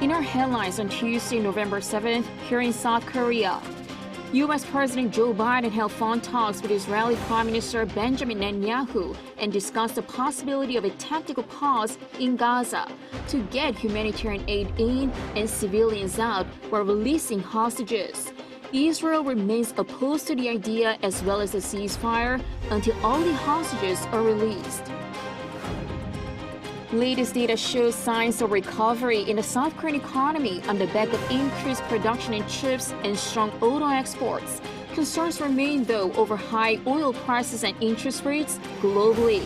In our headlines on Tuesday, November 7th, here in South Korea, U.S. President Joe Biden held phone talks with Israeli Prime Minister Benjamin Netanyahu and discussed the possibility of a tactical pause in Gaza to get humanitarian aid in and civilians out while releasing hostages. Israel remains opposed to the idea as well as a ceasefire until all the hostages are released. Latest data shows signs of recovery in the South Korean economy on the back of increased production in chips and strong auto exports. Concerns remain, though, over high oil prices and interest rates globally.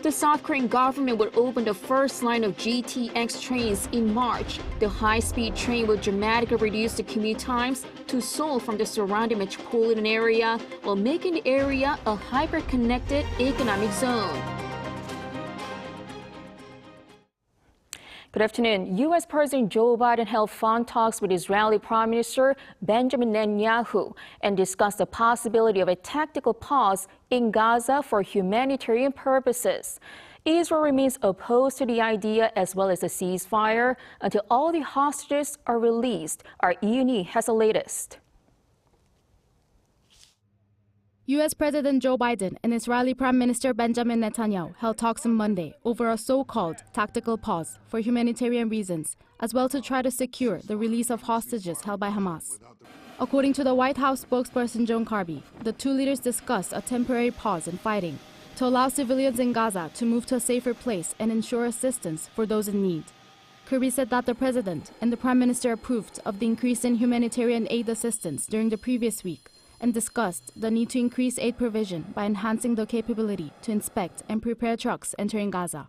The South Korean government will open the first line of GTX trains in March. The high-speed train will dramatically reduce the commute times to Seoul from the surrounding metropolitan area, while making the area a hyper-connected economic zone. Good afternoon. U.S. President Joe Biden held phone talks with Israeli Prime Minister Benjamin Netanyahu and discussed the possibility of a tactical pause in Gaza for humanitarian purposes. Israel remains opposed to the idea as well as a ceasefire until all the hostages are released. Our Yoon has the latest. U.S. President Joe Biden and Israeli Prime Minister Benjamin Netanyahu held talks on Monday over a so-called tactical pause for humanitarian reasons, as well to try to secure the release of hostages held by Hamas. According to the White House spokesperson John Kirby, the two leaders discussed a temporary pause in fighting to allow civilians in Gaza to move to a safer place and ensure assistance for those in need. Kirby said that the president and the prime minister approved of the increase in humanitarian aid assistance during the previous week, and discussed the need to increase aid provision by enhancing the capability to inspect and prepare trucks entering Gaza.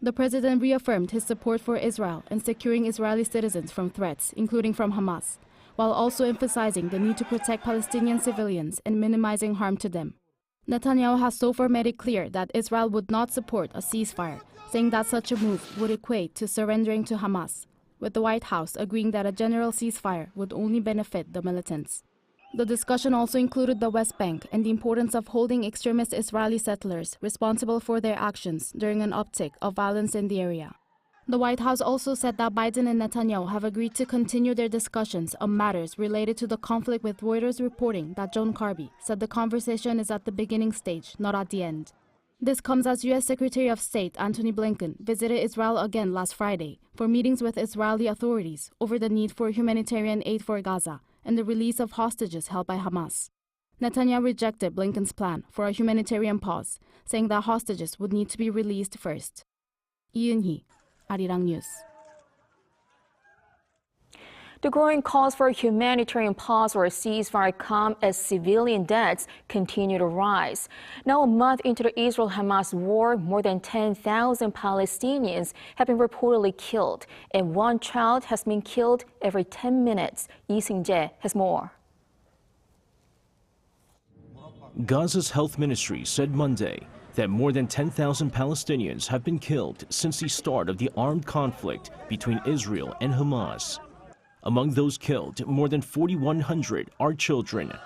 The president reaffirmed his support for Israel and securing Israeli citizens from threats, including from Hamas, while also emphasizing the need to protect Palestinian civilians and minimizing harm to them. Netanyahu has so far made it clear that Israel would not support a ceasefire, saying that such a move would equate to surrendering to Hamas, with the White House agreeing that a general ceasefire would only benefit the militants. The discussion also included the West Bank and the importance of holding extremist Israeli settlers responsible for their actions during an uptick of violence in the area. The White House also said that Biden and Netanyahu have agreed to continue their discussions on matters related to the conflict, with Reuters reporting that John Kirby said the conversation is at the beginning stage, not at the end. This comes as U.S. Secretary of State Antony Blinken visited Israel again last Friday for meetings with Israeli authorities over the need for humanitarian aid for Gaza and the release of hostages held by Hamas. Netanyahu rejected Blinken's plan for a humanitarian pause, saying that hostages would need to be released first. Yoon, Arirang News. The growing calls for a humanitarian pause or a ceasefire come as civilian deaths continue to rise. Now, a month into the Israel-Hamas war, more than 10,000 Palestinians have been reportedly killed, and one child has been killed every 10 minutes. Lee Sing-jae has more. Gaza's health ministry said Monday that more than 10,000 Palestinians have been killed since the start of the armed conflict between Israel and Hamas. Among those killed, more than 4,100 are children.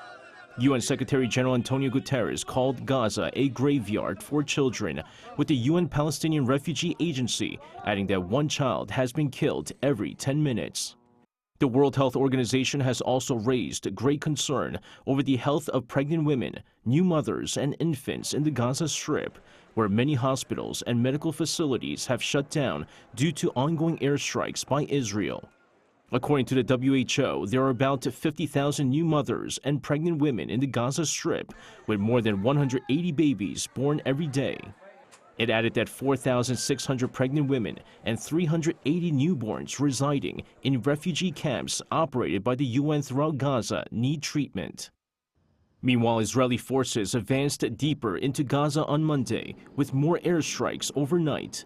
UN Secretary General Antonio Guterres called Gaza a graveyard for children, with the UN Palestinian Refugee Agency adding that one child has been killed every 10 minutes. The World Health Organization has also raised great concern over the health of pregnant women, new mothers, and infants in the Gaza Strip, where many hospitals and medical facilities have shut down due to ongoing airstrikes by Israel. According to the WHO, there are about 50,000 new mothers and pregnant women in the Gaza Strip, with more than 180 babies born every day. It added that 4,600 pregnant women and 380 newborns residing in refugee camps operated by the UN throughout Gaza need treatment. Meanwhile, Israeli forces advanced deeper into Gaza on Monday, with more airstrikes overnight.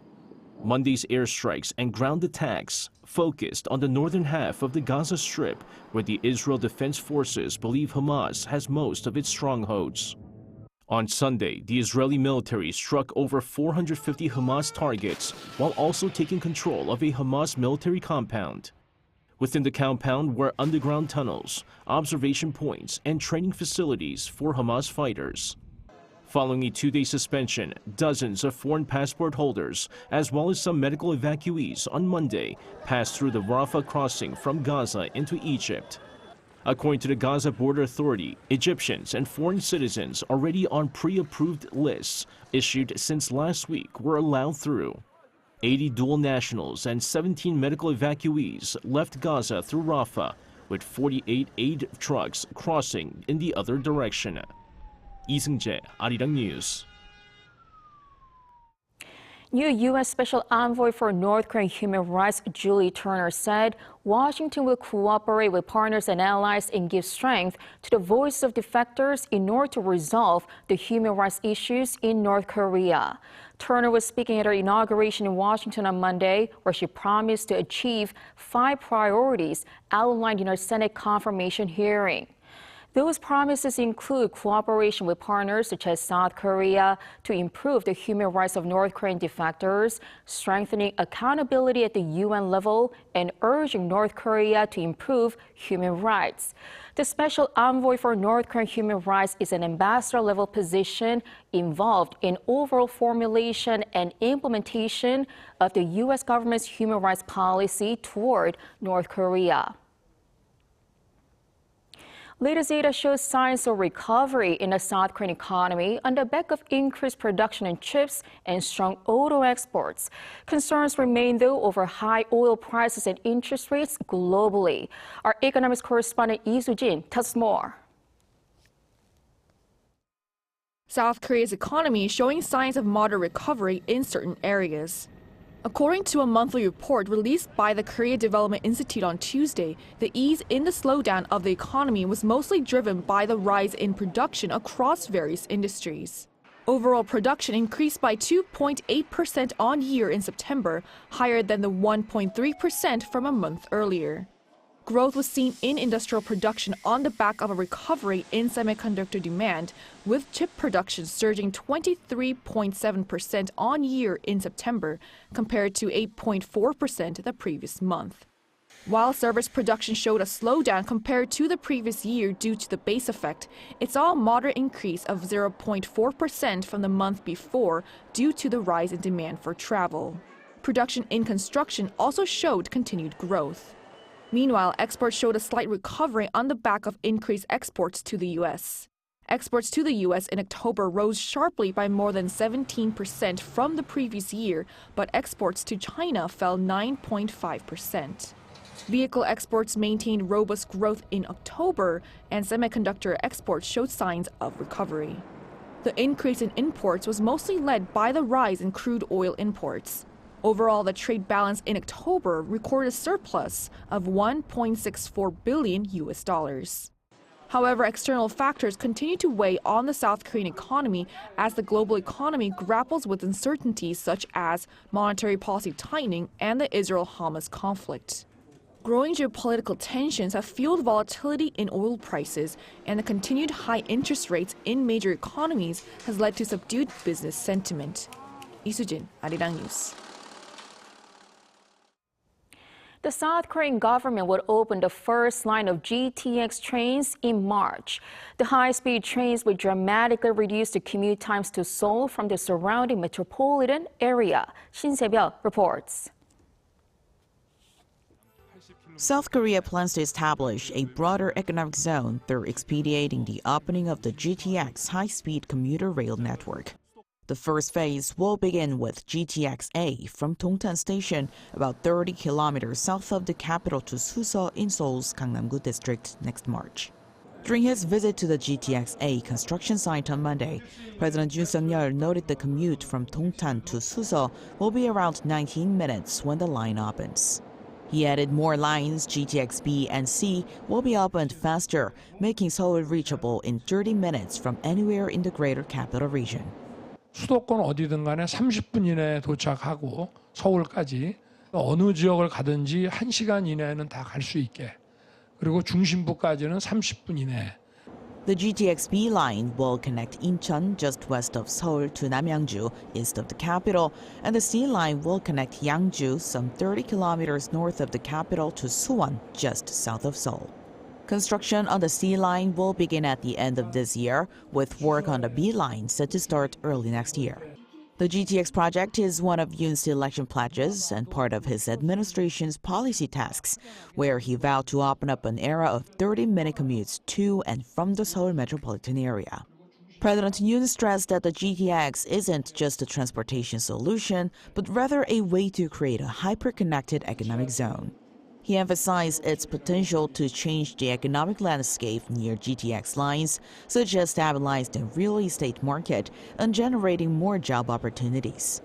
Monday's airstrikes and ground attacks focused on the northern half of the Gaza Strip, where the Israel Defense Forces believe Hamas has most of its strongholds. On Sunday, the Israeli military struck over 450 Hamas targets while also taking control of a Hamas military compound. Within the compound were underground tunnels, observation points, and training facilities for Hamas fighters. Following a 2-day suspension, dozens of foreign passport holders, as well as some medical evacuees on Monday, passed through the Rafah crossing from Gaza into Egypt. According to the Gaza Border Authority, Egyptians and foreign citizens already on pre-approved lists issued since last week were allowed through. 80 dual nationals and 17 medical evacuees left Gaza through Rafah, with 48 aid trucks crossing in the other direction. 이승재, Arirang News. New U.S. Special Envoy for North Korean Human Rights Julie Turner said Washington will cooperate with partners and allies and give strength to the voice of defectors in order to resolve the human rights issues in North Korea. Turner was speaking at her inauguration in Washington on Monday, where she promised to achieve 5 priorities outlined in her Senate confirmation hearing. Those promises include cooperation with partners such as South Korea to improve the human rights of North Korean defectors, strengthening accountability at the UN level, and urging North Korea to improve human rights. The Special Envoy for North Korean Human Rights is an ambassador-level position involved in overall formulation and implementation of the U.S. government's human rights policy toward North Korea. Latest data shows signs of recovery in the South Korean economy on the back of increased production in chips and strong auto exports. Concerns remain, though, over high oil prices and interest rates globally. Our economics correspondent Lee Soo-jin tells us more. South Korea's economy is showing signs of moderate recovery in certain areas. According to a monthly report released by the Korea Development Institute on Tuesday, the ease in the slowdown of the economy was mostly driven by the rise in production across various industries. Overall production increased by 2.8% on year in September, higher than the 1.3% from a month earlier. Growth was seen in industrial production on the back of a recovery in semiconductor demand, with chip production surging 23.7% on year in September, compared to 8.4% the previous month. While service production showed a slowdown compared to the previous year due to the base effect, it saw a moderate increase of 0.4% from the month before due to the rise in demand for travel. Production in construction also showed continued growth. Meanwhile, exports showed a slight recovery on the back of increased exports to the U.S. Exports to the U.S. in October rose sharply by more than 17% from the previous year, but exports to China fell 9.5%. Vehicle exports maintained robust growth in October, and semiconductor exports showed signs of recovery. The increase in imports was mostly led by the rise in crude oil imports. Overall, the trade balance in October recorded a surplus of $1.64 billion. However, external factors continue to weigh on the South Korean economy as the global economy grapples with uncertainties such as monetary policy tightening and the Israel-Hamas conflict. Growing geopolitical tensions have fueled volatility in oil prices, and the continued high interest rates in major economies has led to subdued business sentiment. Lee Soo-jin, Arirang News. The South Korean government would open the first line of GTX trains in March. The high-speed trains would dramatically reduce the commute times to Seoul from the surrounding metropolitan area. Shin Se-byul reports. South Korea plans to establish a broader economic zone through expediting the opening of the GTX high-speed commuter rail network. The first phase will begin with GTX-A from Dongtan Station, about 30 kilometers south of the capital, to Suseol in Seoul's Gangnam-gu district next March. During his visit to the GTX-A construction site on Monday, President Yoon Suk-yeol noted the commute from Dongtan to Suseol will be around 19 minutes when the line opens. He added more lines, GTX-B and C, will be opened faster, making Seoul reachable in 30 minutes from anywhere in the greater capital region. 수도권 어디든 간에 30분 이내에 도착하고 서울까지 어느 지역을 가든지 1시간 이내에는 다 갈 수 있게, 그리고 중심부까지는 30분 이내. The GTX-B line will connect Incheon just west of Seoul to Namyangju, east of the capital, and the C line will connect Yangju some 30 kilometers north of the capital to Suwon, just south of Seoul. Construction on the C line will begin at the end of this year, with work on the B line set to start early next year. The GTX project is one of Yoon's election pledges and part of his administration's policy tasks, where he vowed to open up an era of 30-minute commutes to and from the Seoul metropolitan area. President Yoon stressed that the GTX isn't just a transportation solution, but rather a way to create a hyper-connected economic zone. He emphasized its potential to change the economic landscape near GTX lines, such as stabilizing the real estate market and generating more job opportunities.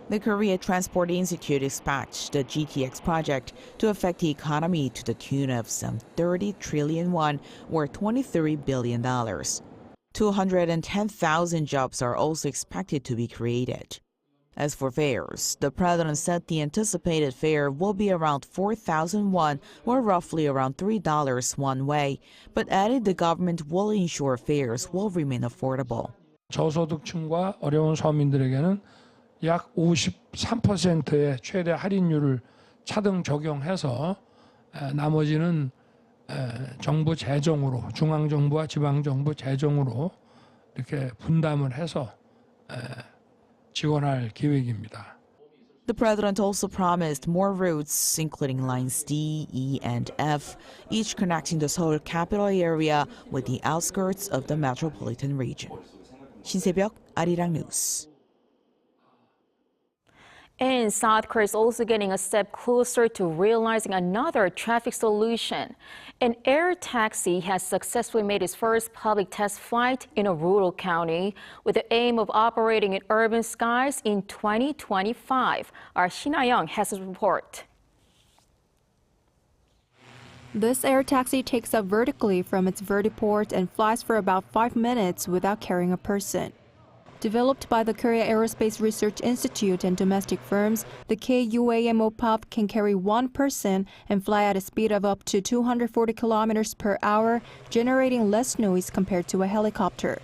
The Korea Transport Institute expects the GTX project to affect the economy to the tune of some 30 trillion won, or $23 billion. 210,000 jobs are also expected to be created. As for fares, the president said the anticipated fare will be around 4,000 won, or roughly around $3 one way, but added the government will ensure fares will remain affordable. 저소득층과 어려운 서민들에게는 약 53%의 최대 할인율을 차등 적용해서 나머지는 정부 재정으로, 중앙정부와 지방정부 재정으로 이렇게 분담을 해서 지원할 계획입니다. The president also promised more routes, including lines D, E, and F, each connecting the Seoul capital area with the outskirts of the metropolitan region. 신새벽 아리랑 뉴스. And South Korea is also getting a step closer to realizing another traffic solution. An air taxi has successfully made its first public test flight in a rural county with the aim of operating in urban skies in 2025. Our Yoon has a report. This air taxi takes off vertically from its vertiport and flies for about 5 minutes without carrying a person. Developed by the Korea Aerospace Research Institute and domestic firms, the KUAM OPAP can carry one person and fly at a speed of up to 240 kilometers per hour, generating less noise compared to a helicopter.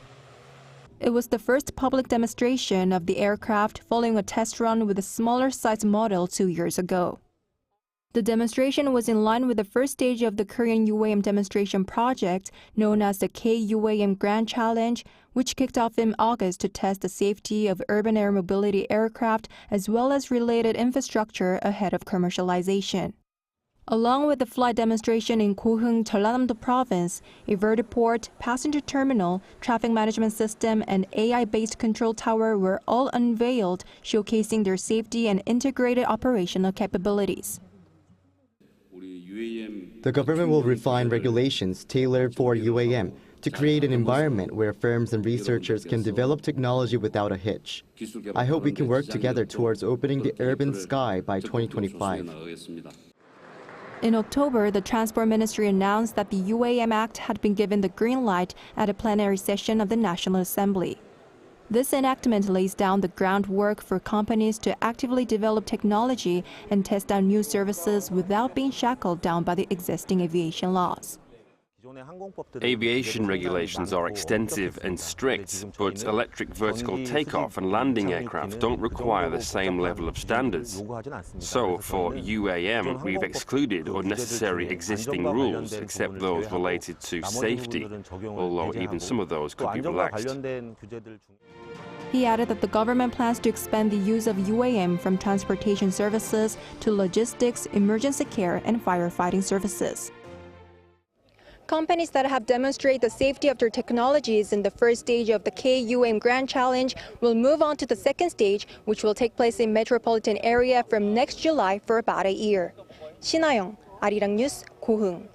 It was the first public demonstration of the aircraft following a test run with a smaller size model 2 years ago. The demonstration was in line with the first stage of the Korean UAM demonstration project, known as the KUAM Grand Challenge, which kicked off in August to test the safety of urban air mobility aircraft as well as related infrastructure ahead of commercialization. Along with the flight demonstration in Goheung, Jeollanam-do province, a vertiport, passenger terminal, traffic management system, and AI-based control tower were all unveiled, showcasing their safety and integrated operational capabilities. The government will refine regulations tailored for UAM to create an environment where firms and researchers can develop technology without a hitch. I hope we can work together towards opening the urban sky by 2025. In October, the Transport Ministry announced that the UAM Act had been given the green light at a plenary session of the National Assembly. This enactment lays down the groundwork for companies to actively develop technology and test out new services without being shackled down by the existing aviation laws. Aviation regulations are extensive and strict, but electric vertical takeoff and landing aircraft don't require the same level of standards. So, for UAM, we've excluded unnecessary existing rules, except those related to safety, although even some of those could be relaxed. He added that the government plans to expand the use of UAM from transportation services to logistics, emergency care, and firefighting services. Companies that have demonstrated the safety of their technologies in the first stage of the KUAM Grand Challenge will move on to the second stage, which will take place in metropolitan area from next July for about a year. 신하영, 아리랑 뉴스, 고흥.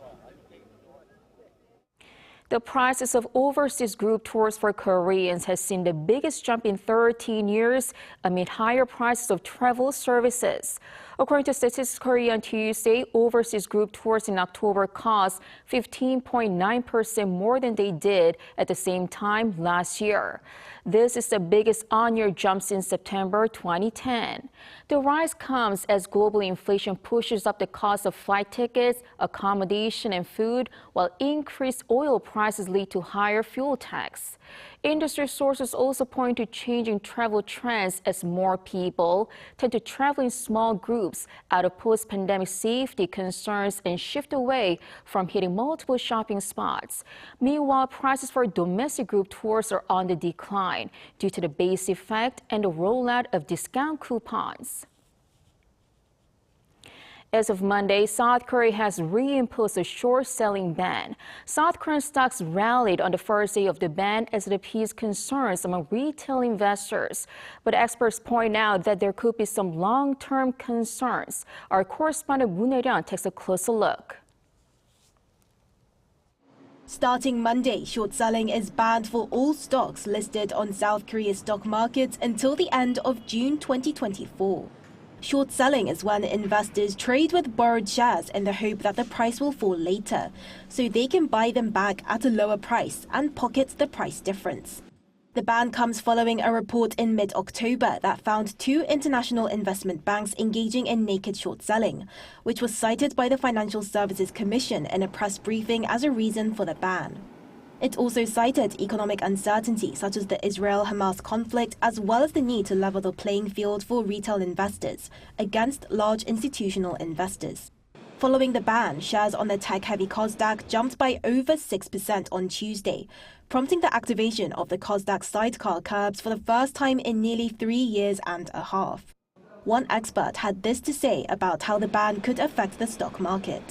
The prices of overseas group tours for Koreans has seen the biggest jump in 13 years amid higher prices of travel services. According to Statistics Korea on Tuesday, overseas group tours in October cost 15.9% more than they did at the same time last year. This is the biggest on-year jump since September 2010. The rise comes as global inflation pushes up the cost of flight tickets, accommodation, and food, while increased oil prices prices lead to higher fuel tax. Industry sources also point to changing travel trends as more people tend to travel in small groups out of post-pandemic safety concerns and shift away from hitting multiple shopping spots. Meanwhile, prices for domestic group tours are on the decline due to the base effect and the rollout of discount coupons. As of Monday, South Korea has reimposed a short-selling ban. South Korean stocks rallied on the first day of the ban as it appeased concerns among retail investors. But experts point out that there could be some long-term concerns. Our correspondent Harirang takes a closer look. Starting Monday, short selling is banned for all stocks listed on South Korea's stock markets until the end of June 2024. Short selling is when investors trade with borrowed shares in the hope that the price will fall later, so they can buy them back at a lower price and pocket the price difference. The ban comes following a report in mid-October that found 2 international investment banks engaging in naked short selling, which was cited by the Financial Services Commission in a press briefing as a reason for the ban. It also cited economic uncertainty such as the Israel-Hamas conflict, as well as the need to level the playing field for retail investors against large institutional investors. Following the ban, shares on the tech-heavy Kosdaq jumped by over 6% on Tuesday, prompting the activation of the Kosdaq sidecar curbs for the first time in nearly 3 years and a half. One expert had this to say about how the ban could affect the stock market.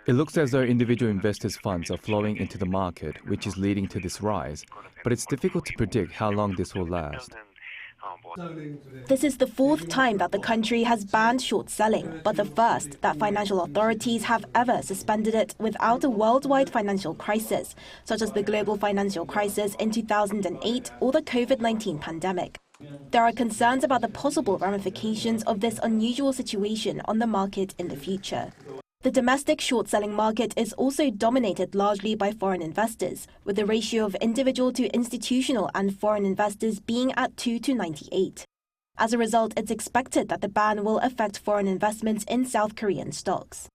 It looks as though individual investors' funds are flowing into the market, which is leading to this rise, but it's difficult to predict how long this will last. This is the 4th time that the country has banned short selling, but the first that financial authorities have ever suspended it without a worldwide financial crisis, such as the global financial crisis in 2008 or the COVID-19 pandemic. There are concerns about the possible ramifications of this unusual situation on the market in the future. The domestic short-selling market is also dominated largely by foreign investors, with the ratio of individual to institutional and foreign investors being at 2 to 98. As a result, it's expected that the ban will affect foreign investments in South Korean stocks.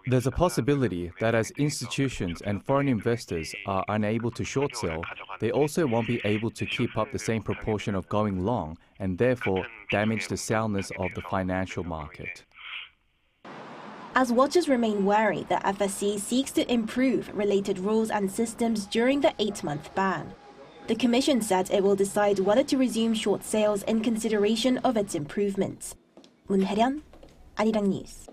There's a possibility that as institutions and foreign investors are unable to short sell, they also won't be able to keep up the same proportion of going long and therefore damage the soundness of the financial market. As watchers remain wary, the FSC seeks to improve related rules and systems during the 8-month ban. The Commission said it will decide whether to resume short sales in consideration of its improvements. Harirang, Arirang News.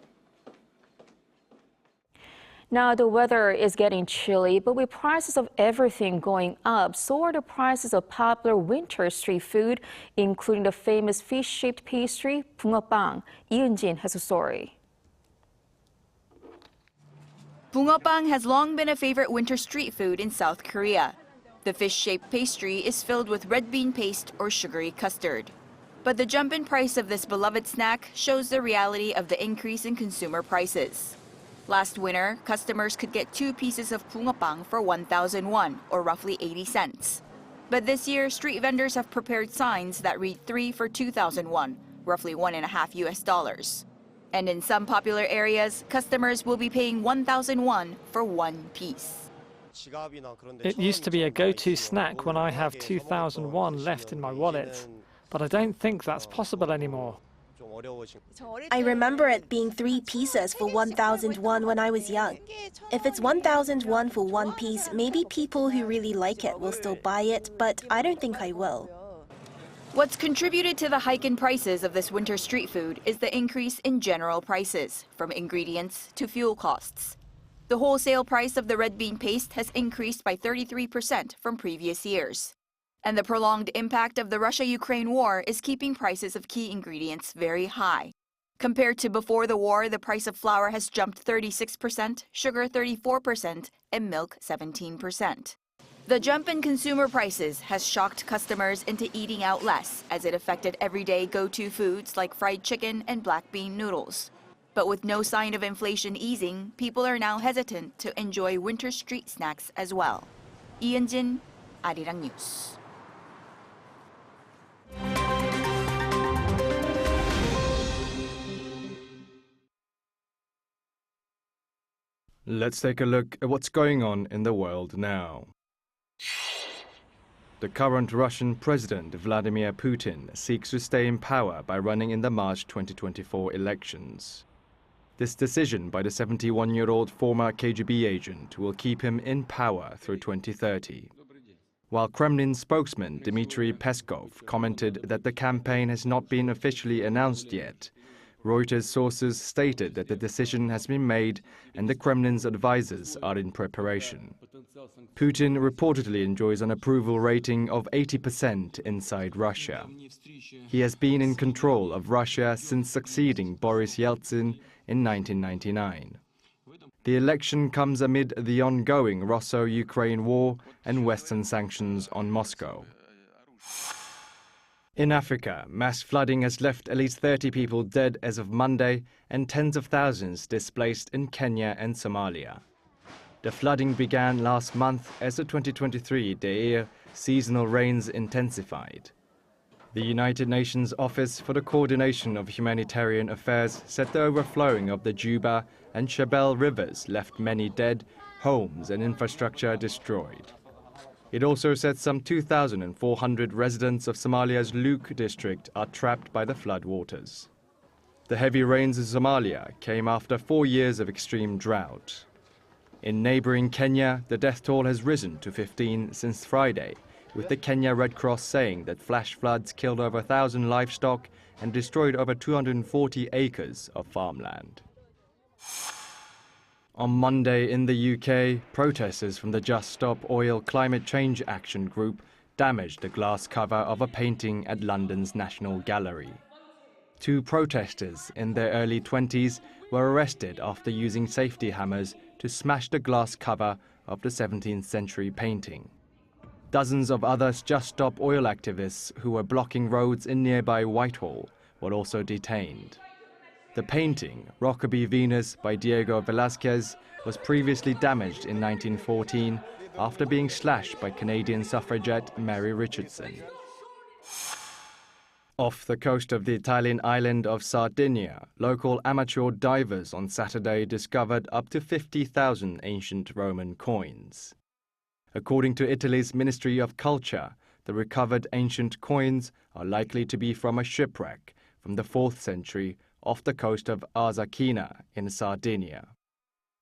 Now, the weather is getting chilly, but with prices of everything going up, so are the prices of popular winter street food, including the famous fish-shaped pastry, 붕어빵. Yoon has a story. Bungeoppang has long been a favorite winter street food in South Korea. The fish-shaped pastry is filled with red bean paste or sugary custard. But the jump in price of this beloved snack shows the reality of the increase in consumer prices. Last winter, customers could get 2 pieces of bungeoppang for 1,000 won, or roughly 80 cents. But this year, street vendors have prepared signs that read 3 for 2,000 won, roughly $1.50. And in some popular areas, customers will be paying 1,000 won for 1 piece. It used to be a go-to snack when I have 2,000 won left in my wallet, but I don't think that's possible anymore. I remember it being 3 pieces for 1,000 won when I was young. If it's 1,000 won for 1 piece, maybe people who really like it will still buy it, but I don't think I will. What's contributed to the hike in prices of this winter street food is the increase in general prices, from ingredients to fuel costs. The wholesale price of the red bean paste has increased by 33% from previous years. And the prolonged impact of the Russia-Ukraine war is keeping prices of key ingredients very high. Compared to before the war, the price of flour has jumped 36%, sugar 34%, and milk 17%. The jump in consumer prices has shocked customers into eating out less, as it affected everyday go-to foods like fried chicken and black bean noodles. But with no sign of inflation easing, people are now hesitant to enjoy winter street snacks as well. Yoon, Arirang News. Let's take a look at what's going on in the world now. The current Russian President Vladimir Putin seeks to stay in power by running in the March 2024 elections. This decision by the 71-year-old former KGB agent will keep him in power through 2030. While Kremlin spokesman Dmitry Peskov commented that the campaign has not been officially announced yet, Reuters sources stated that the decision has been made and the Kremlin's advisors are in preparation. Putin reportedly enjoys an approval rating of 80% inside Russia. He has been in control of Russia since succeeding Boris Yeltsin in 1999. The election comes amid the ongoing Russo-Ukraine war and Western sanctions on Moscow. In Africa, mass flooding has left at least 30 people dead as of Monday and tens of thousands displaced in Kenya and Somalia. The flooding began last month as the 2023 Deir seasonal rains intensified. The United Nations Office for the Coordination of Humanitarian Affairs said the overflowing of the Juba and Shabelle rivers left many dead, homes and infrastructure destroyed. It also said some 2,400 residents of Somalia's Luke district are trapped by the floodwaters. The heavy rains in Somalia came after 4 years of extreme drought. In neighboring Kenya, the death toll has risen to 15 since Friday, with the Kenya Red Cross saying that flash floods killed over 1,000 livestock and destroyed over 240 acres of farmland. On Monday in the UK, protesters from the Just Stop Oil Climate Change Action Group damaged the glass cover of a painting at London's National Gallery. 2 protesters in their early 20s were arrested after using safety hammers to smash the glass cover of the 17th century painting. Dozens of other Just Stop Oil activists who were blocking roads in nearby Whitehall were also detained. The painting, Rockaby Venus by Diego Velázquez, was previously damaged in 1914 after being slashed by Canadian suffragette Mary Richardson. Off the coast of the Italian island of Sardinia, local amateur divers on Saturday discovered up to 50,000 ancient Roman coins. According to Italy's Ministry of Culture, the recovered ancient coins are likely to be from a shipwreck from the 4th century off the coast of Arzachena in Sardinia.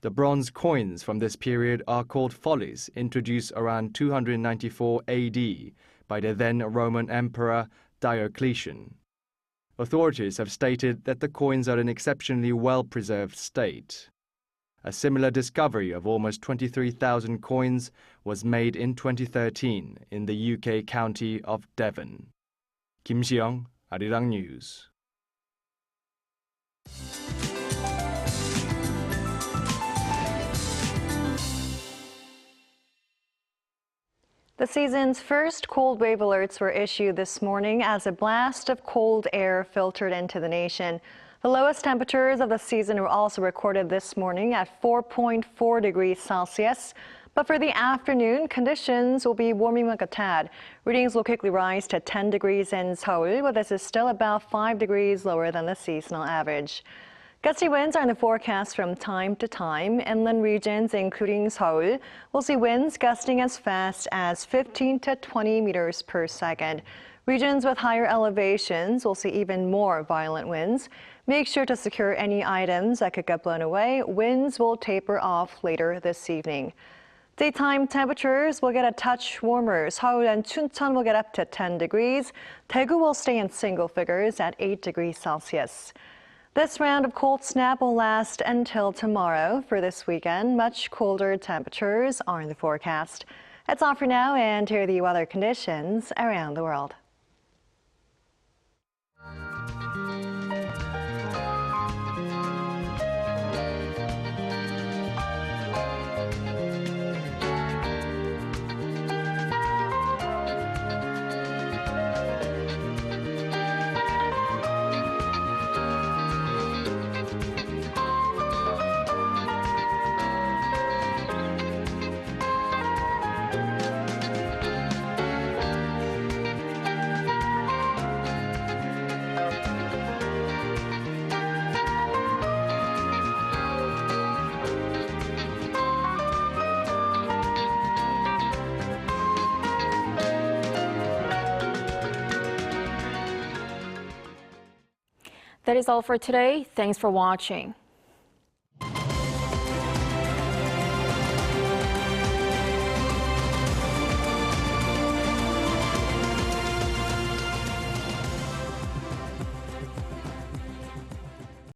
The bronze coins from this period are called follies, introduced around 294 AD by the then Roman Emperor Diocletian. Authorities have stated that the coins are in exceptionally well-preserved state. A similar discovery of almost 23,000 coins was made in 2013 in the UK county of Devon. Kim Seong, Arirang News. The season's first cold wave alerts were issued this morning as a blast of cold air filtered into the nation. The lowest temperatures of the season were also recorded this morning at 4.4 degrees Celsius. But for the afternoon, conditions will be warming like a tad. Readings will quickly rise to 10 degrees in Seoul, but this is still about 5 degrees lower than the seasonal average. Gusty winds are in the forecast from time to time. Inland regions, including Seoul, will see winds gusting as fast as 15 to 20 meters per second. Regions with higher elevations will see even more violent winds. Make sure to secure any items that could get blown away. Winds will taper off later this evening. Daytime temperatures will get a touch warmer. Seoul and Chuncheon will get up to 10 degrees. Daegu will stay in single figures at 8 degrees Celsius. This round of cold snap will last until tomorrow. For this weekend, much colder temperatures are in the forecast. That's all for now, and here are the weather conditions around the world. That is all for today. Thanks for watching.